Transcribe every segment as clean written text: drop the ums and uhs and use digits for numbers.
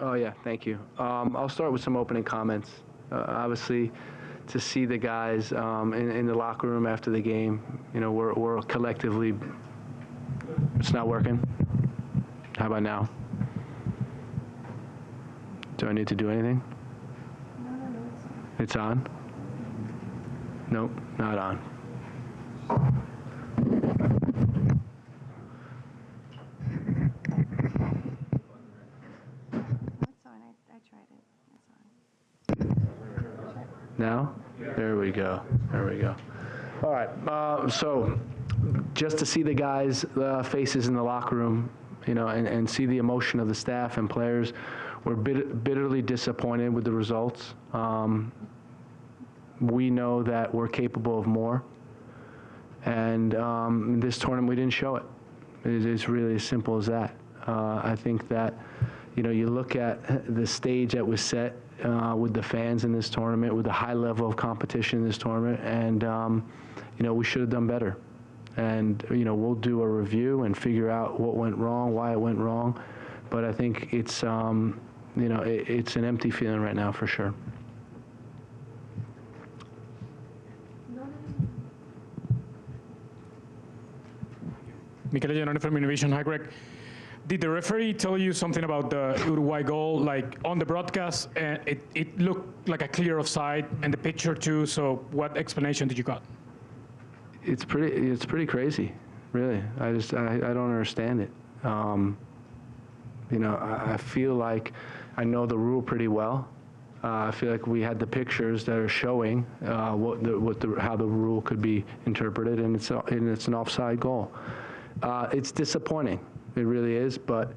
Oh, yeah, thank you. I'll start with some opening comments. Obviously, to see the guys in the locker room after the game, we're collectively, it's not working. How about now? Do I need to do anything? No, it's on. Nope, not on. It's on. I tried it. It's on. Now? There we go. There we go. All right. So just to see the guys' faces in the locker room, and see the emotion of the staff and players, we're bitterly disappointed with the results. We know that we're capable of more. And in this tournament, we didn't show it. It's really as simple as that. I think that, you look at the stage that was set with the fans in this tournament, with the high level of competition in this tournament, and, we should have done better. And, we'll do a review and figure out what went wrong, why it went wrong. But I think it's, it's an empty feeling right now for sure. Michele Giannone from Innovation. Hi, Greg. Did the referee tell you something about the Uruguay goal, like on the broadcast? It looked like a clear offside, and the picture too. So, what explanation did you got? It's pretty crazy, really. I don't understand it. I feel like I know the rule pretty well. I feel like we had the pictures that are showing how the rule could be interpreted, and it's an offside goal. It's disappointing, it really is, but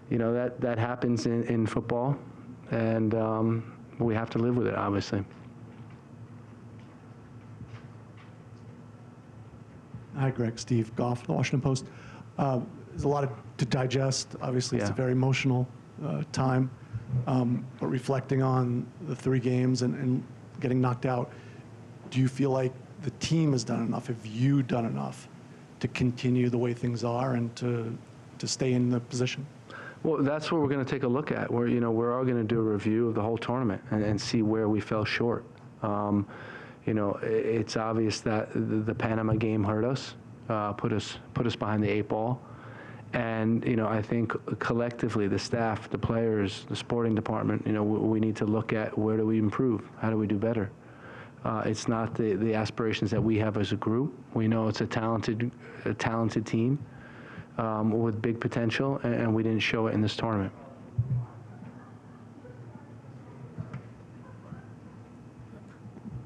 that happens in football, and we have to live with it, obviously. Hi, Greg. Steve Goff, The Washington Post. There's a lot to digest. Obviously, It's a very emotional time. But reflecting on the 3 games and getting knocked out, do you feel like the team has done enough? Have you done enough to continue the way things are and to stay in the position? Well, that's what we're going to take a look at. We're all going to do a review of the whole tournament and see where we fell short. It's obvious that the Panama game hurt us, put us behind the 8 ball. And, I think collectively, the staff, the players, the sporting department, we need to look at where do we improve? How do we do better? It's not the aspirations that we have as a group. We know it's a talented team with big potential, and we didn't show it in this tournament.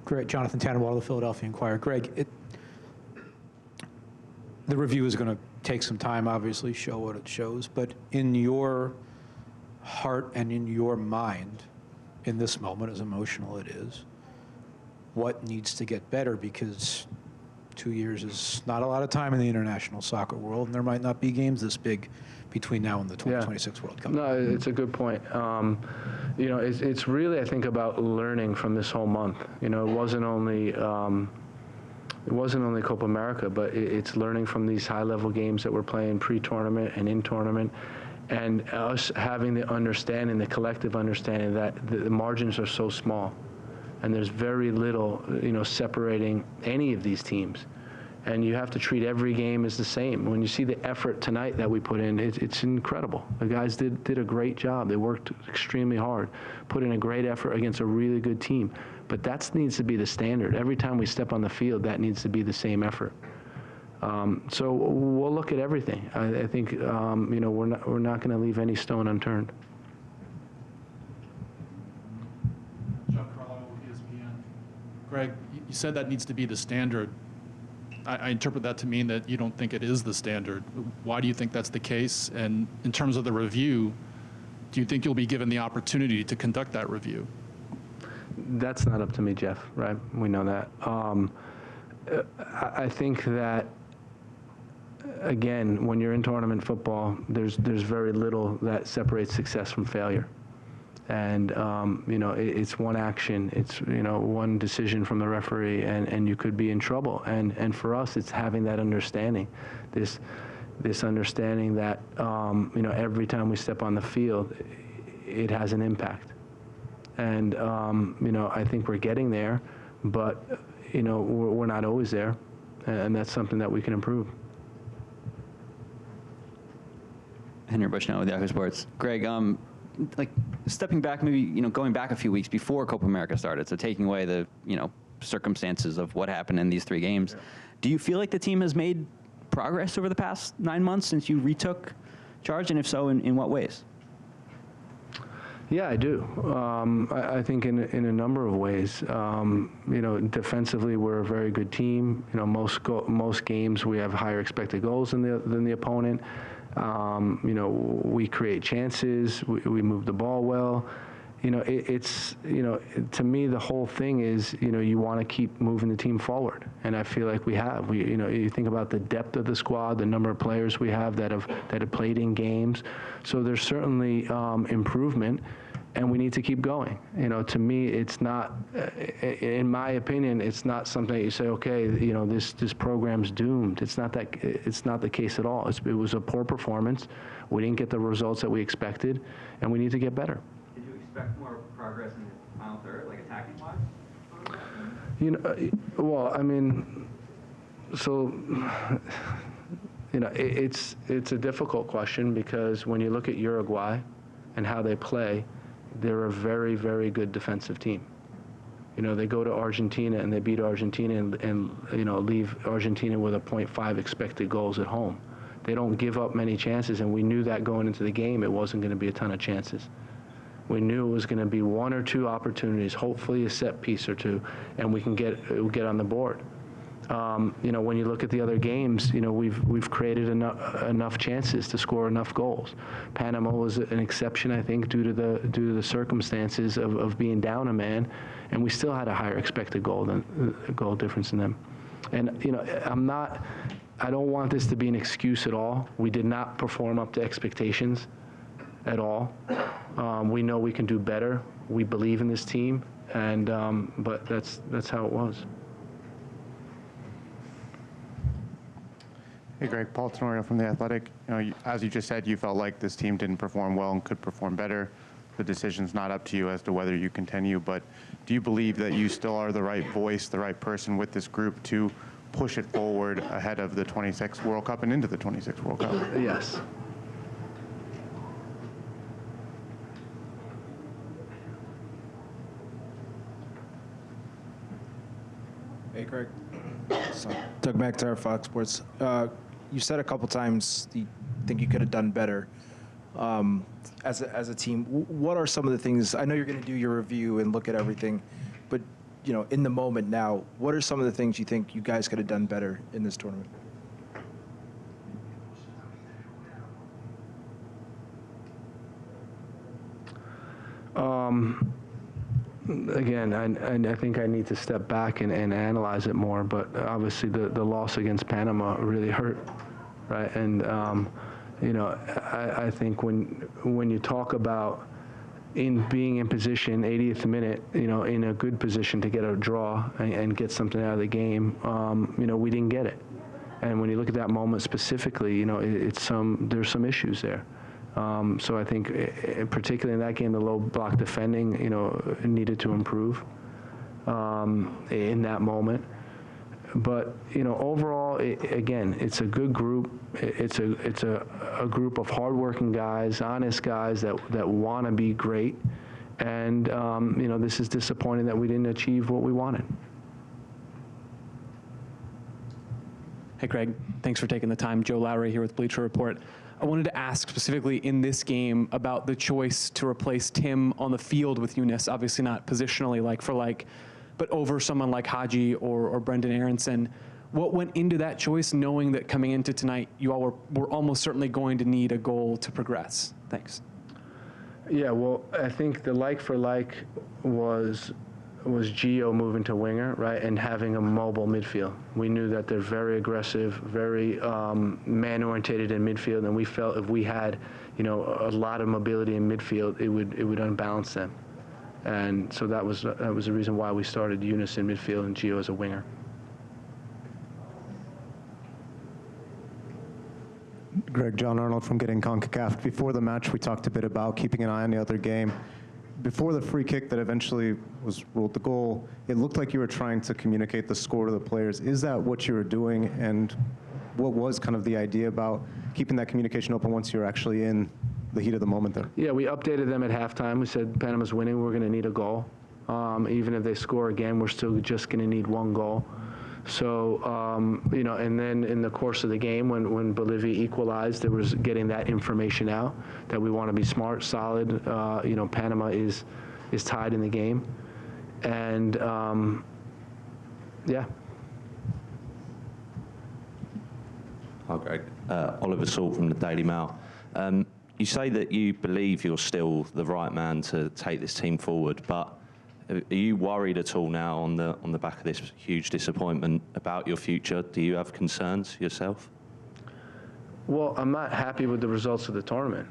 Greg, Jonathan Tannenwald of the Philadelphia Inquirer. Greg, the review is going to take some time, obviously, show what it shows, but in your heart and in your mind, in this moment, as emotional it is, what needs to get better? Because 2 years is not a lot of time in the international soccer world, and there might not be games this big between now and the 2026 World Cup. No, it's a good point. It's really, I think, about learning from this whole month. It wasn't only Copa America, but it's learning from these high-level games that we're playing pre-tournament and in tournament, and us having the understanding, the collective understanding that the margins are so small, and there's very little, separating any of these teams. And you have to treat every game as the same. When you see the effort tonight that we put in, it's incredible. The guys did a great job. They worked extremely hard, put in a great effort against a really good team. But that needs to be the standard. Every time we step on the field, that needs to be the same effort. So we'll look at everything. I think we're not going to leave any stone unturned. John Carlisle with ESPN. Greg, you said that needs to be the standard. I interpret that to mean that you don't think it is the standard. Why do you think that's the case? And in terms of the review, do you think you'll be given the opportunity to conduct that review? That's not up to me, Jeff, right? We know that. I think that, again, when you're in tournament football, there's very little that separates success from failure. And, it's one action, it's, one decision from the referee, and you could be in trouble. And for us, it's having that understanding, this understanding that, every time we step on the field, it has an impact. And, I think we're getting there, but, we're not always there, and that's something that we can improve. Henry Bushnell with Yahoo Sports. Greg, like stepping back, maybe, going back a few weeks before Copa America started, so taking away the, circumstances of what happened in these 3 games, do you feel like the team has made progress over the past 9 months since you retook charge, and if so, in what ways? Yeah, I do. I think in a number of ways. Defensively, we're a very good team. Most games we have higher expected goals than the opponent. We create chances. We move the ball well. To me, the whole thing is, you want to keep moving the team forward, and I feel like we have. You think about the depth of the squad, the number of players we have that have played in games. So there's certainly improvement, and we need to keep going. To me, it's not, in my opinion, it's not something that you say, okay, this program's doomed. It's not the case at all. It was a poor performance. We didn't get the results that we expected, and we need to get better. Did you expect more progress in the final third, like attacking wise? It's a difficult question, because when you look at Uruguay and how they play, they're a very, very good defensive team. They go to Argentina and they beat Argentina and leave Argentina with a 0.5 expected goals at home. They don't give up many chances, and we knew that going into the game it wasn't going to be a ton of chances. We knew it was going to be 1 or 2 opportunities, hopefully a set piece or 2, and we can get on the board. When you look at the other games, we've created enough chances to score enough goals. Panama was an exception, I think, due to the circumstances of being down a man, and we still had a higher expected goal difference than them. And I don't want this to be an excuse at all. We did not perform up to expectations at all. We know we can do better. We believe in this team, and but that's how it was. Hey, Greg, Paul Tenorio from The Athletic. As you just said, you felt like this team didn't perform well and could perform better. The decision's not up to you as to whether you continue, but do you believe that you still are the right voice, the right person with this group to push it forward ahead of the 26th World Cup and into the 26th World Cup? Yes. Hey, Greg. So, Doug McIntyre, Fox Sports. You said a couple times you think you could have done better as a team. What are some of the things? I know you're going to do your review and look at everything, but in the moment now, what are some of the things you think you guys could have done better in this tournament? Again, I think I need to step back and analyze it more, but obviously the loss against Panama really hurt, right? And, I think when you talk about being in position, 80th minute, in a good position to get a draw and get something out of the game, we didn't get it. And when you look at that moment specifically, there's some issues there. So I think, particularly in that game, the low block defending, needed to improve in that moment. But overall, again, it's a good group. It's a group of hardworking guys, honest guys that want to be great. And this is disappointing that we didn't achieve what we wanted. Hey, Greg. Thanks for taking the time. Joe Lowry here with Bleacher Report. I wanted to ask specifically in this game about the choice to replace Tim on the field with Younes, obviously not positionally like for like, but over someone like Haji or Brendan Aronson. What went into that choice, knowing that coming into tonight, you all were almost certainly going to need a goal to progress? Thanks. Yeah, well, I think the like for like was Gio moving to winger, right, and having a mobile midfield. We knew that they're very aggressive, very man-orientated in midfield, and we felt if we had, a lot of mobility in midfield, it would unbalance them. And so that was the reason why we started Younes in midfield and Gio as a winger. Greg, John Arnold from Getting CONCACAF. Before the match, we talked a bit about keeping an eye on the other game. Before the free kick that eventually was ruled the goal, it looked like you were trying to communicate the score to the players. Is that what you were doing, and what was kind of the idea about keeping that communication open once you're actually in the heat of the moment there? Yeah, we updated them at halftime. We said Panama's winning, we're going to need a goal. Even if they score again, we're still just going to need one goal. So, you know, and then in the course of the game, when Bolivia equalized, there was getting that information out that we want to be smart, solid. You know, Panama is tied in the game. And, yeah. Hi, Greg. Oliver Salt from the Daily Mail. You say that you believe you're still the right man to take this team forward, but are you worried at all now on the back of this huge disappointment about your future? Do you have concerns yourself? Well, I'm not happy with the results of the tournament,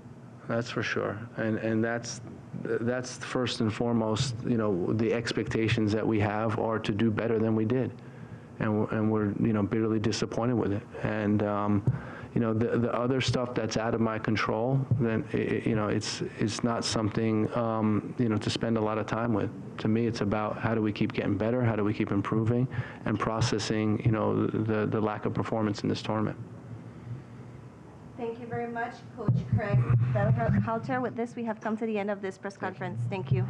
that's for sure. And that's first and foremost, you know, the expectations that we have are to do better than we did. And we're, you know, bitterly disappointed with it. And, you know, the other stuff that's out of my control, then, you know, it's not something, you know, to spend a lot of time with. To me, it's about how do we keep getting better, how do we keep improving, and processing, you know, the lack of performance in this tournament. Thank you very much, Coach Gregg Berhalter. With this, we have come to the end of this press conference. Thank you.